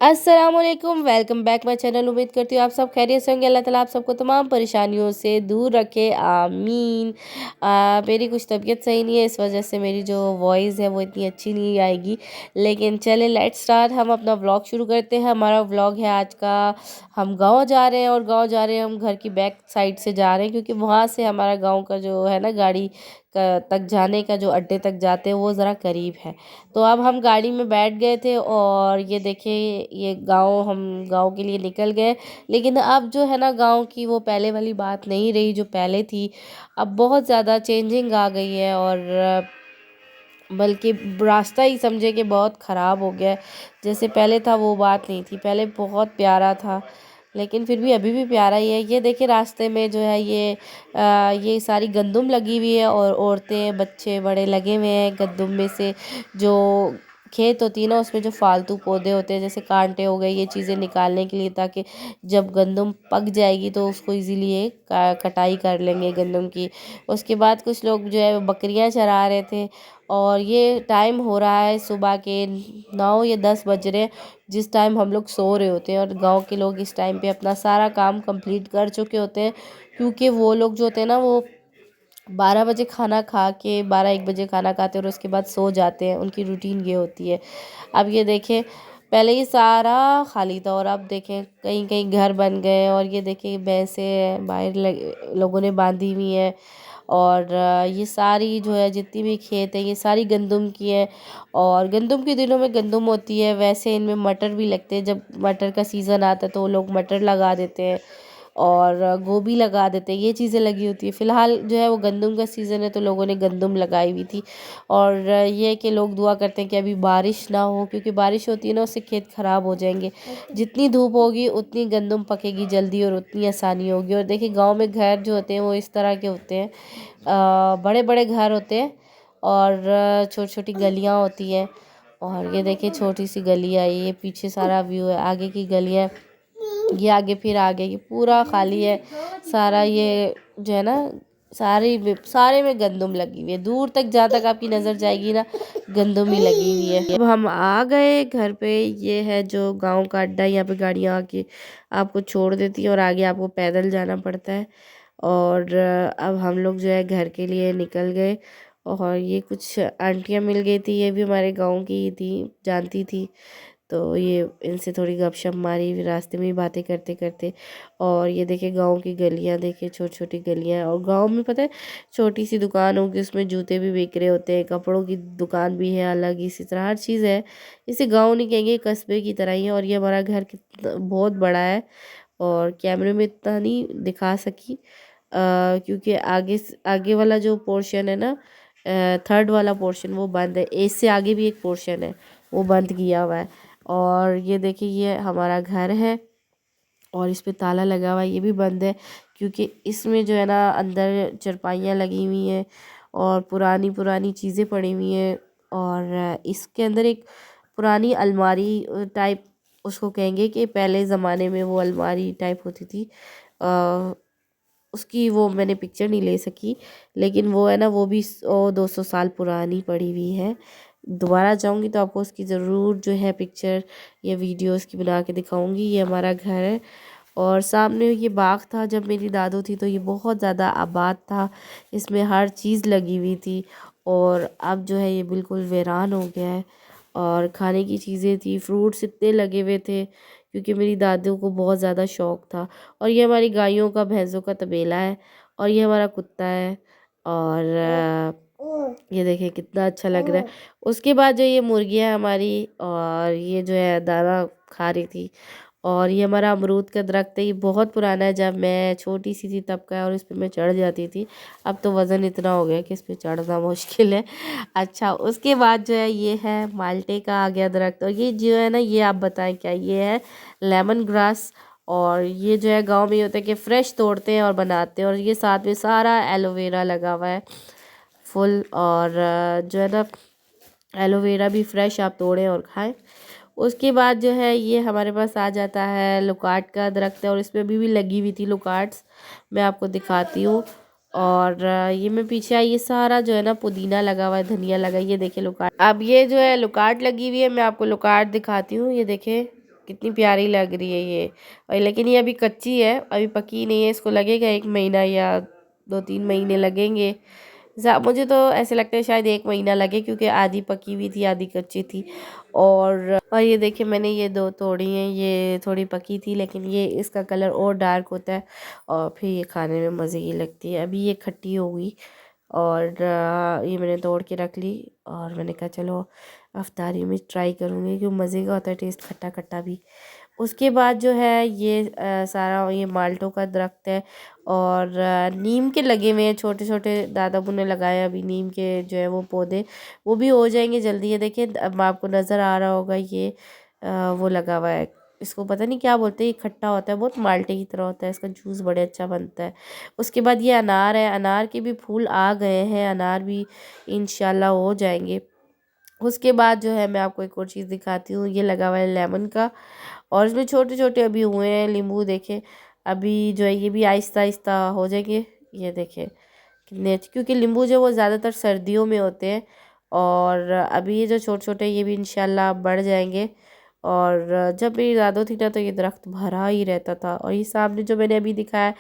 अस्सलामुअलैकुम, welcome back my channel. उम्मीद करती हूँ आप सब खैरियत से होंगे। अल्लाह ताला आप सबको तमाम परेशानियों से दूर रखे, आमीन। मेरी कुछ तबीयत सही नहीं है, इस वजह से मेरी जो वॉइस है वो इतनी अच्छी नहीं आएगी, लेकिन चले लेट्स स्टार्ट। हम अपना व्लॉग शुरू करते हैं। हमारा व्लॉग है आज का। हम गाँव जा रहे हैं और गाँव जा रहे हैं हम घर की बैक साइड से जा रहे हैं, क्योंकि वहाँ से हमारा गाँव का जो है ना गाड़ी तक जाने का जो अड्डे तक जाते हैं वो ज़रा करीब है। तो अब हम गाड़ी में बैठ गए थे और ये देखिए ये हम गाँव के लिए निकल गए। लेकिन अब जो है ना गाँव की वो पहले वाली बात नहीं रही जो पहले थी। अब बहुत ज़्यादा चेंजिंग आ गई है और बल्कि रास्ता ही समझे कि बहुत ख़राब हो गया है। जैसे पहले था वो बात नहीं थी, पहले बहुत प्यारा था, लेकिन फिर भी अभी भी प्यारा ही है। ये देखिए रास्ते में जो है ये सारी गंदुम लगी हुई है और औरतें बच्चे बड़े लगे हुए हैं गंदुम में से। जो खेत होती है ना उसमें जो फालतू पौधे होते हैं जैसे कांटे हो गए, ये चीज़ें निकालने के लिए, ताकि जब गंदुम पक जाएगी तो उसको इजीली ये कटाई कर लेंगे गंदुम की। उसके बाद कुछ लोग जो है वो बकरियां चरा रहे थे और ये टाइम हो रहा है सुबह के 9 या 10 बज रहे हैं, जिस टाइम हम लोग सो रहे होते हैं। और गांव के लोग इस टाइम पे अपना सारा काम कंप्लीट कर चुके होते हैं, क्योंकि वो लोग जो होते हैं ना वो 12 बजे खाना खा के 12-1 बजे खाना खाते हैं और उसके बाद सो जाते हैं। उनकी रूटीन ये होती है। अब ये देखें, पहले ये सारा खाली था और अब देखें कहीं कहीं घर बन गए। और ये देखें भैंसें बाहर लोगों ने बांधी हुई हैं। और ये सारी जो है जितनी भी खेत है ये सारी गंदुम की है। और गंदुम के दिनों में गंदुम होती है, वैसे इनमें मटर भी लगते हैं। जब मटर का सीज़न आता है तो वो लोग मटर लगा देते हैं और गोभी लगा देते हैं, ये चीज़ें लगी होती है। फ़िलहाल जो है वो गंदुम का सीज़न है तो लोगों ने गंदुम लगाई हुई थी। और ये है कि लोग दुआ करते हैं कि अभी बारिश ना हो, क्योंकि बारिश होती है ना उससे खेत ख़राब हो जाएंगे। जितनी धूप होगी उतनी गंदुम पकेगी जल्दी और उतनी आसानी होगी। और देखिए गांव में घर जो होते हैं वो इस तरह के होते हैं, बड़े बड़े घर होते हैं और छोटी छोटी गलियां होती हैं। और ये देखिए छोटी सी गली है, ये पीछे सारा व्यू है, आगे की गलियां, ये आगे, फिर आगे ये पूरा खाली है सारा। ये जो है ना सारे में गंदुम लगी हुई है, दूर तक जहाँ तक आपकी नज़र जाएगी ना गंदुम ही लगी हुई है। अब हम आ गए घर पे। ये है जो गांव का अड्डा, यहाँ पे गाड़ियाँ आके आपको छोड़ देती हैं और आगे आपको पैदल जाना पड़ता है। और अब हम लोग जो है घर के लिए निकल गए। और ये कुछ आंटियाँ मिल गई थी, ये भी हमारे गांव की ही थी, जानती थी। तो ये इनसे थोड़ी गपशप मारी रास्ते में ही बातें करते करते। और ये देखिए गांव की गलियां, देखिए छोटी छोटी गलियां। और गांव में पता है छोटी सी दुकान होगी उसमें जूते भी बिक रहे होते हैं, कपड़ों की दुकान भी है अलग, इसी तरह हर चीज़ है। इसे गांव नहीं कहेंगे, कस्बे की तरह ही है। और ये हमारा घर कितना बहुत बड़ा है और कैमरे में इतना नहीं दिखा सकी, क्योंकि आगे वाला जो पोर्शन है ना, थर्ड वाला पोर्शन वो बंद है। इससे आगे भी एक पोर्शन है वो बंद किया हुआ है। और ये देखिए ये हमारा घर है और इस पे ताला लगा हुआ है, ये भी बंद है, क्योंकि इसमें जो है ना अंदर चरपाइयाँ लगी हुई हैं और पुरानी पुरानी चीज़ें पड़ी हुई हैं। और इसके अंदर एक पुरानी अलमारी टाइप उसको कहेंगे, कि पहले ज़माने में वो अलमारी टाइप होती थी। उसकी वो मैंने पिक्चर नहीं ले सकी, लेकिन वो है ना वो भी 100-200 साल पुरानी पड़ी हुई है। दोबारा जाऊंगी तो आपको उसकी ज़रूर जो है पिक्चर या वीडियो उसकी बना के दिखाऊंगी। ये हमारा घर है और सामने ये बाग था जब मेरी दादू थी, तो ये बहुत ज़्यादा आबाद था, इसमें हर चीज़ लगी हुई थी। और अब जो है ये बिल्कुल वीरान हो गया है। और खाने की चीज़ें थी, फ्रूट्स इतने लगे हुए थे, क्योंकि मेरी दादू को बहुत ज़्यादा शौक़ था। और ये हमारी गायों का भैंसों का तबेला है और ये हमारा कुत्ता है। और ये देखिए कितना अच्छा लग रहा है। उसके बाद जो ये मुर्गियाँ हमारी, और ये जो है दाना खा रही थी। और ये हमारा अमरूद का दरख्त है, ये बहुत पुराना है, जब मैं छोटी सी थी तब का है और इस पे मैं चढ़ जाती थी। अब तो वज़न इतना हो गया कि इस पे चढ़ना मुश्किल है। अच्छा, उसके बाद जो है ये है माल्टे का आ गया दरख्त। और ये जो है ना, ये आप बताएं क्या, ये है लेमन ग्रास। और ये जो है गांव में ये होता है कि फ़्रेश तोड़ते हैं और बनाते हैं। और ये साथ में सारा एलोवेरा लगा हुआ है फुल। और जो है ना एलोवेरा भी फ्रेश आप तोड़ें और खाएं। उसके बाद जो है ये हमारे पास आ जाता है लुकाट का दरख्त है और इसमें अभी भी लगी हुई थी लुकाट्स, मैं आपको दिखाती हूँ। और ये मैं पीछे आई, ये सारा जो है ना पुदीना लगा हुआ है, धनिया लगा है, ये देखिए लुकाट। अब ये जो है लुकाट लगी हुई है, मैं आपको लुकाट दिखाती हूँ। ये देखें कितनी प्यारी लग रही है ये। और लेकिन ये अभी कच्ची है, अभी पकी नहीं है, इसको लगेगा 1 महीना या 2-3 महीने लगेंगे। मुझे तो ऐसे लगता है शायद 1 महीना लगे, क्योंकि आधी पकी हुई थी आधी कच्ची थी। और ये देखिए मैंने ये 2 तोड़ी हैं, ये थोड़ी पकी थी लेकिन ये इसका कलर और डार्क होता है और फिर ये खाने में मज़े की लगती है। अभी ये खट्टी हो गई और ये मैंने तोड़ के रख ली और मैंने कहा चलो अफ्तारी में ट्राई करूँगी, क्योंकि मज़े का होता है टेस्ट, खट्टा खट्टा भी। उसके बाद जो है ये सारा ये माल्टों का दरख्त है और नीम के लगे हुए हैं छोटे छोटे, दादाबू ने लगाया अभी नीम के जो है वो पौधे, वो भी हो जाएंगे जल्दी। ये देखिए अब आपको नज़र आ रहा होगा ये वो लगा हुआ है, इसको पता नहीं क्या बोलते हैं, ये खट्टा होता है बहुत, माल्टे की तरह होता है, इसका जूस बड़े अच्छा बनता है। उसके बाद ये अनार है, अनार के भी फूल आ गए हैं, अनार भी इंशाल्लाह हो जाएंगे। उसके बाद जो है मैं आपको एक और चीज़ दिखाती हूँ, ये लगा हुआ है लेमन का और इसमें छोटे छोटे अभी हुए हैं नींबू, देखे अभी जो है ये भी आहिस्ता आहिस्ता हो जाएंगे। ये देखे कितने अच्छे, क्योंकि नींबू जो वो ज़्यादातर सर्दियों में होते हैं और अभी ये जो छोटे छोटे ये भी इंशाल्लाह बढ़ जाएंगे। और जब मेरी दादो थी ना तो ये दरख्त भरा ही रहता था। और ये सामने जो मैंने अभी दिखाया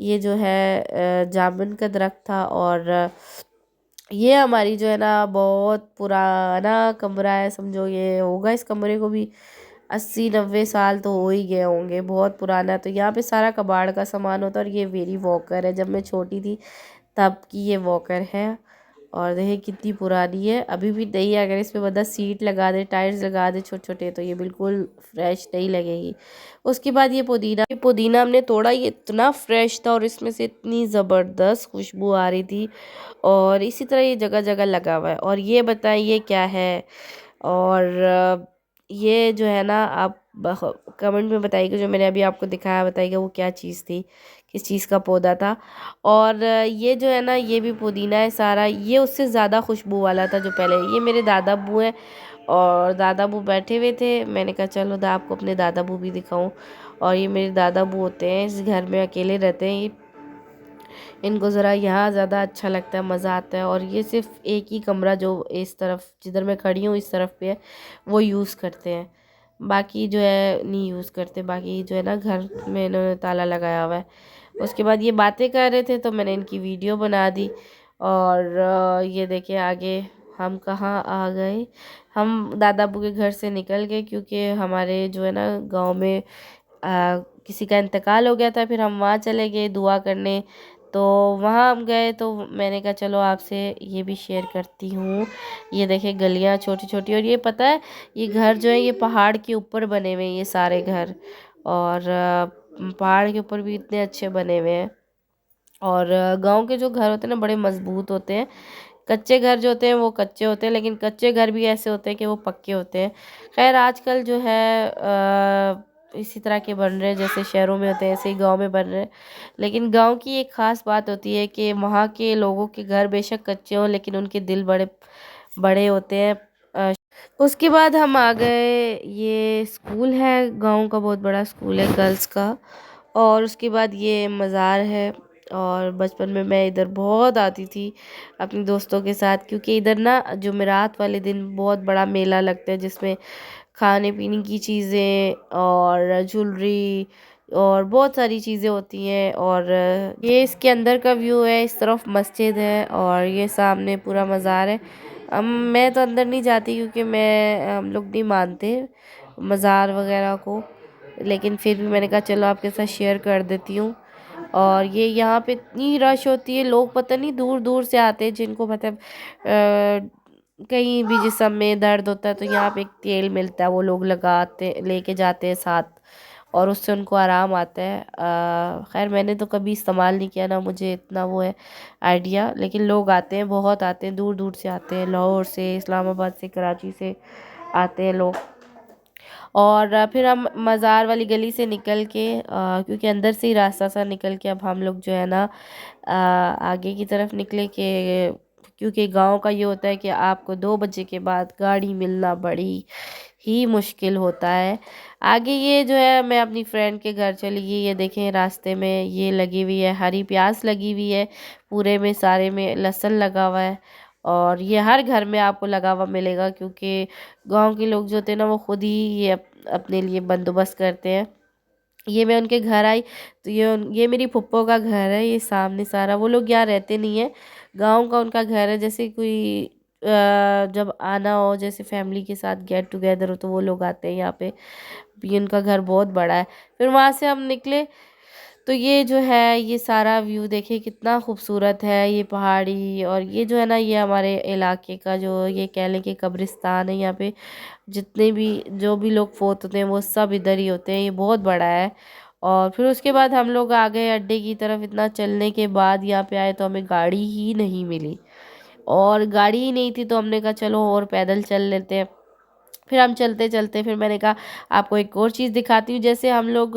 ये जो है जामुन का दरख्त था। और ये हमारी जो है ना बहुत पुराना कमरा है, समझो ये होगा इस कमरे को भी 80-90 साल तो हो ही गए होंगे, बहुत पुराना है। तो यहाँ पे सारा कबाड़ का सामान होता है। और ये मेरी वॉकर है, जब मैं छोटी थी तब की ये वॉकर है और देखिए कितनी पुरानी है, अभी भी नहीं है। अगर इस पे बंदा सीट लगा दे, टायर्स लगा दे छोटे छोटे, तो ये बिल्कुल फ्रेश नहीं लगेगी। उसके बाद ये पुदीना हमने तोड़ा, ये इतना फ्रेश था और इसमें से इतनी ज़बरदस्त खुशबू आ रही थी। और इसी तरह ये जगह जगह लगा हुआ है। और ये बताइए क्या है। और ये जो है ना आप कमेंट में बताइएगा, जो मैंने अभी आपको दिखाया बताइएगा वो क्या चीज़ थी, किस चीज़ का पौधा था। और ये जो है ना ये भी पुदीना है सारा, ये उससे ज़्यादा खुशबू वाला था जो पहले। ये मेरे दादा बू हैं और दादा बू बैठे हुए थे, मैंने कहा चलो आपको अपने दादा बू भी दिखाऊं। और ये मेरे दादा बू होते हैं, इस घर में अकेले रहते हैं ये, इनको ज़रा यहाँ ज़्यादा अच्छा लगता है, मज़ा आता है। और ये सिर्फ एक ही कमरा जो इस तरफ जिधर मैं खड़ी हूँ इस तरफ पे है वो यूज़ करते हैं, बाकी जो है नहीं यूज़ करते। बाकी जो है ना घर में इन्होंने ताला लगाया हुआ है। उसके बाद ये बातें कर रहे थे तो मैंने इनकी वीडियो बना दी। और ये देखिए आगे हम कहाँ आ गए, हम दादा अबू के घर से निकल गए, क्योंकि हमारे जो है ना गांव में किसी का इंतकाल हो गया था। फिर हम वहाँ चले गए दुआ करने, तो वहाँ हम गए तो मैंने कहा चलो आपसे ये भी शेयर करती हूँ। ये देखे गलियाँ छोटी छोटी, और ये पता है ये घर जो है ये पहाड़ के ऊपर बने हुए हैं ये सारे घर। और पहाड़ के ऊपर भी इतने अच्छे बने हुए हैं। और गांव के जो घर होते हैं ना बड़े मजबूत होते हैं, कच्चे घर जो होते हैं वो कच्चे होते हैं, लेकिन कच्चे घर भी ऐसे होते हैं कि वो पक्के होते हैं। खैर आजकल जो है इसी तरह के बन रहे हैं, जैसे शहरों में होते हैं ऐसे ही गांव में बन रहे हैं। लेकिन गांव की एक ख़ास बात होती है कि वहाँ के लोगों के घर बेशक कच्चे हों लेकिन उनके दिल बड़े बड़े होते हैं। अ, उसके बाद हम आ गए, ये स्कूल है गांव का, बहुत बड़ा स्कूल है गर्ल्स का। और उसके बाद ये मज़ार है। और बचपन में मैं इधर बहुत आती थी अपने दोस्तों के साथ, क्योंकि इधर ना जुमेरात वाले दिन बहुत बड़ा मेला लगता है, जिसमें खाने पीने की चीज़ें और ज्वेलरी और बहुत सारी चीज़ें होती हैं। और ये इसके अंदर का व्यू है, इस तरफ मस्जिद है और ये सामने पूरा मज़ार है। मैं तो अंदर नहीं जाती, क्योंकि हम लोग नहीं मानते मज़ार वगैरह को, लेकिन फिर भी मैंने कहा चलो आपके साथ शेयर कर देती हूँ। और ये यहाँ पे इतनी रश होती है, लोग पता नहीं दूर दूर से आते हैं, जिनको मतलब कहीं भी जिस्म में दर्द होता है तो यहाँ पे एक तेल मिलता है, वो लोग लगाते लेके जाते हैं साथ, और उससे उनको आराम आता है। खैर मैंने तो कभी इस्तेमाल नहीं किया ना, मुझे इतना वो है आइडिया, लेकिन लोग आते हैं, बहुत आते हैं, दूर दूर से आते हैं, लाहौर से, इस्लामाबाद से, कराची से आते हैं लोग। और फिर हम मज़ार वाली गली से निकल के क्योंकि अंदर से ही रास्ता सा निकल के अब हम लोग जो है ना आगे की तरफ निकले के, क्योंकि गांव का ये होता है कि आपको 2 बजे के बाद गाड़ी मिलना बड़ी ही मुश्किल होता है। आगे ये जो है मैं अपनी फ्रेंड के घर चली गई, ये देखें रास्ते में ये लगी हुई है हरी प्याज लगी हुई है, पूरे में सारे में लहसुन लगा हुआ है। और ये हर घर में आपको लगा हुआ मिलेगा, क्योंकि गांव के लोग जो होते हैं ना वो खुद ही ये अपने लिए बंदोबस्त करते हैं। ये मैं उनके घर आई तो ये मेरी फुप्पो का घर है, ये सामने सारा। वो लोग यहाँ रहते नहीं है, गांव का उनका घर है। जैसे कोई जब आना हो, जैसे फैमिली के साथ गेट टुगेदर हो, तो वो लोग आते हैं यहाँ पे। ये उनका घर बहुत बड़ा है। फिर वहाँ से हम निकले तो ये जो है ये सारा व्यू देखिए कितना खूबसूरत है, ये पहाड़ी। और ये जो है ना, ये हमारे इलाके का जो ये कह लें कि कब्रिस्तान है। यहाँ पे जितने भी जो भी लोग फोत होते हैं वो सब इधर ही होते हैं, ये बहुत बड़ा है। और फिर उसके बाद हम लोग आ गए अड्डे की तरफ। इतना चलने के बाद यहाँ पे आए तो हमें गाड़ी ही नहीं मिली, और गाड़ी ही नहीं थी तो हमने कहा चलो और पैदल चल लेते हैं। फिर हम चलते चलते, फिर मैंने कहा आपको एक और चीज़ दिखाती हूँ। जैसे हम लोग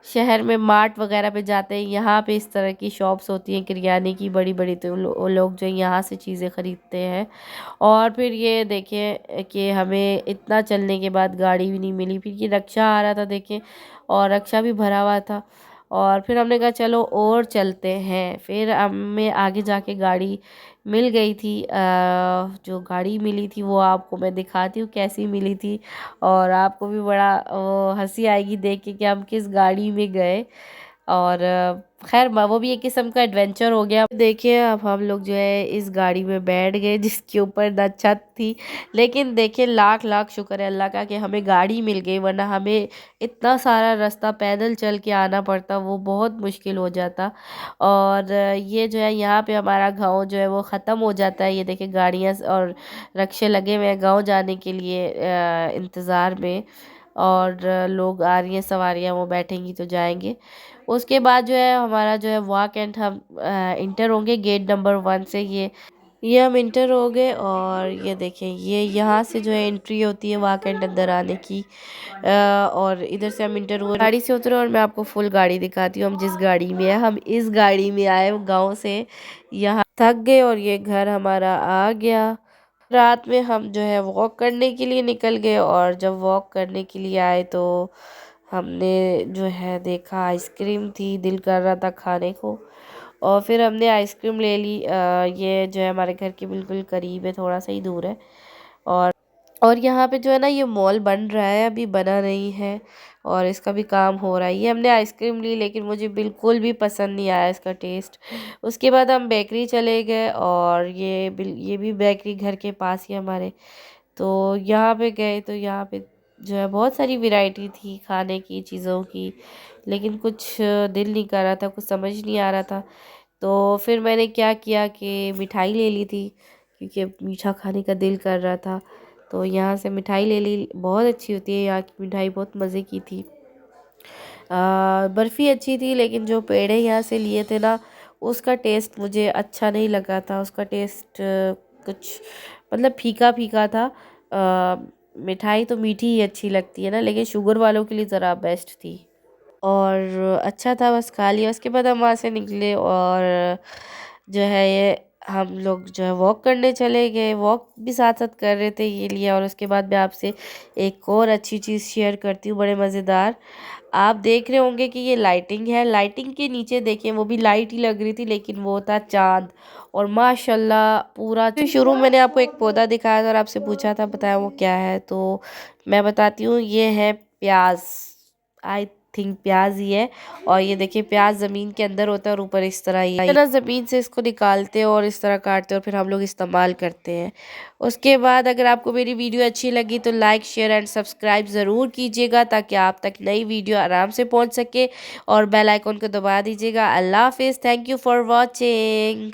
शहर में मार्ट वगैरह पे जाते हैं, यहाँ पे इस तरह की शॉप्स होती हैं किरियाने की बड़ी बड़ी, तो वो लोग जो यहाँ से चीज़ें ख़रीदते हैं। और फिर ये देखिए कि हमें इतना चलने के बाद गाड़ी भी नहीं मिली। फिर ये रक्षा आ रहा था देखिए, और रक्षा भी भरा हुआ था। और फिर हमने कहा चलो और चलते हैं। फिर हमें आगे जाके गाड़ी मिल गई थी। जो गाड़ी मिली थी वो आपको मैं दिखाती हूँ कैसी मिली थी, और आपको भी बड़ा हंसी आएगी देख के कि हम किस गाड़ी में गए। और खैर वो भी एक किस्म का एडवेंचर हो गया। देखिए अब हम लोग जो है इस गाड़ी में बैठ गए जिसके ऊपर ना छत थी, लेकिन देखिए लाख लाख शुक्र है अल्लाह का कि हमें गाड़ी मिल गई, वरना हमें इतना सारा रास्ता पैदल चल के आना पड़ता, वो बहुत मुश्किल हो जाता। और ये जो है यहाँ पे हमारा गांव जो है वो ख़त्म हो जाता है। ये देखिए गाड़ियाँ और रक्शे लगे हुए हैं गाँव जाने के लिए इंतज़ार में। और लोग आ रही हैं सवारियाँ, वो बैठेंगी तो जाएंगे। उसके बाद जो है हमारा जो है वॉक एंड हम इंटर होंगे गेट नंबर 1 से। ये हम इंटर हो गए, और ये देखें ये यहाँ से जो है एंट्री होती है वॉक एंड अंदर आने की। और इधर से हम इंटर हुए, गाड़ी से उतरे, और मैं आपको फुल गाड़ी दिखाती हूँ हम जिस गाड़ी में है। हम इस गाड़ी में आए गाँव से, यहाँ थक गए और ये घर हमारा आ गया। रात में हम जो है वॉक करने के लिए निकल गए, और जब वॉक करने के लिए आए तो हमने जो है देखा आइसक्रीम थी, दिल कर रहा था खाने को, और फिर हमने आइसक्रीम ले ली। ये जो है हमारे घर के बिल्कुल करीब है, थोड़ा सा ही दूर है। और और यहाँ पे जो है ना ये मॉल बन रहा है, अभी बना नहीं है, और इसका भी काम हो रहा है। ये हमने आइसक्रीम ली, लेकिन मुझे बिल्कुल भी पसंद नहीं आया इसका टेस्ट। उसके बाद हम बेकरी चले गए, और ये भी बेकरी घर के पास ही हमारे। तो यहाँ पे गए तो यहाँ पे जो है बहुत सारी वैरायटी थी खाने की चीज़ों की, लेकिन कुछ दिल नहीं कर रहा था, कुछ समझ नहीं आ रहा था। तो फिर मैंने क्या किया कि मिठाई ले ली थी, क्योंकि मीठा खाने का दिल कर रहा था। तो यहाँ से मिठाई ले ली, बहुत अच्छी होती है यहाँ की मिठाई, बहुत मज़े की थी। बर्फ़ी अच्छी थी, लेकिन जो पेड़े यहाँ से लिए थे ना उसका टेस्ट मुझे अच्छा नहीं लगा था। उसका टेस्ट कुछ मतलब फीका फीका था। मिठाई तो मीठी ही अच्छी लगती है ना, लेकिन शुगर वालों के लिए ज़रा बेस्ट थी। और अच्छा था, बस खा लिया। उसके बाद हम वहाँ से निकले, और जो है ये हम लोग जो है वॉक करने चले गए। वॉक भी साथ साथ कर रहे थे, ये लिया। और उसके बाद मैं आपसे एक और अच्छी चीज़ शेयर करती हूँ, बड़े मज़ेदार। आप देख रहे होंगे कि ये लाइटिंग है, लाइटिंग के नीचे देखें वो भी लाइट ही लग रही थी, लेकिन वो था चाँद। और माशाल्लाह पूरा शुरू में मैंने आपको एक पौधा दिखाया था और आपसे पूछा था बताया वो क्या है, तो मैं बताती हूँ ये है प्याज। आई थिंक प्याज ही है। और ये देखिए प्याज ज़मीन के अंदर होता है, और ऊपर इस तरह ये ना ज़मीन से इसको निकालते हैं और इस तरह काटते हैं, और फिर हम लोग इस्तेमाल करते हैं। उसके बाद अगर आपको मेरी वीडियो अच्छी लगी तो लाइक शेयर एंड सब्सक्राइब ज़रूर कीजिएगा, ताकि आप तक नई वीडियो आराम से पहुंच सके, और बेल आइकन को दबा दीजिएगा। अल्लाह हाफिज़, थैंक यू फॉर वॉचिंग।